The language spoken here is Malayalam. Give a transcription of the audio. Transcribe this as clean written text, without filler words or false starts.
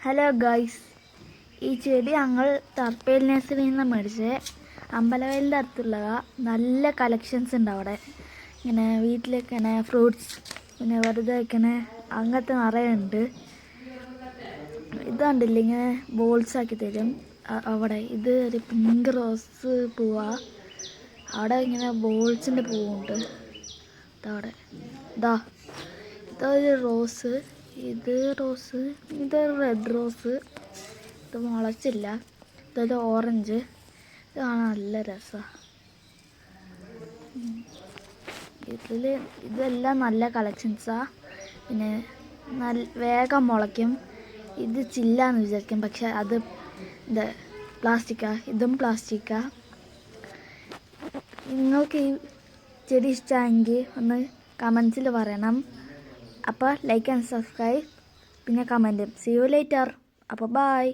ഹലോ ഗൈസ്, ഈ ചെടി ഞങ്ങൾ തർപ്പേൽ നഴ്സറിയിൽ നിന്ന് മേടിച്ച് അമ്പലവയലിൻ്റെ അടുത്തുള്ളതാ. നല്ല കളക്ഷൻസ് ഉണ്ട് അവിടെ. ഇങ്ങനെ വീട്ടിലേക്ക് ഇങ്ങനെ ഫ്രൂട്ട്സ്, പിന്നെ വെറുതെ വയ്ക്കണേ അങ്ങനത്തെ നിറയെ ഉണ്ട്. ഇത് കണ്ടില്ല, ഇങ്ങനെ ബോൾസ് ആക്കി തരും അവിടെ. ഇത് ഒരു പിങ്ക് റോസ് പൂവാ. അവിടെ ഇങ്ങനെ ബോൾസിൻ്റെ പൂവുണ്ട്. ഇതവിടെ ഇതൊരു റോസ്, ഇത് റെഡ് റോസ്. ഇത് മുളച്ചില്ല. ഇതൊരു ഓറഞ്ച്. ഇത് കാണാൻ നല്ല രസമാണ്. ഇതെല്ലാം നല്ല കളക്ഷൻസാണ്. പിന്നെ വേഗം മുളയ്ക്കും. ഇത് ചില്ലാന്ന് വിചാരിക്കും, പക്ഷെ അത് പ്ലാസ്റ്റിക്കാണ്. ഇതും പ്ലാസ്റ്റിക്കാണ്. നിങ്ങൾക്ക് ഈ ചെടി ഇഷ്ടമായെങ്കിൽ ഒന്ന് കമൻസിൽ പറയണം. അപ്പോൾ ലൈക്ക് ആൻഡ് സബ്സ്ക്രൈബ്, പിന്നെ കമൻറ്റും. See you later. അപ്പോൾ ബൈ.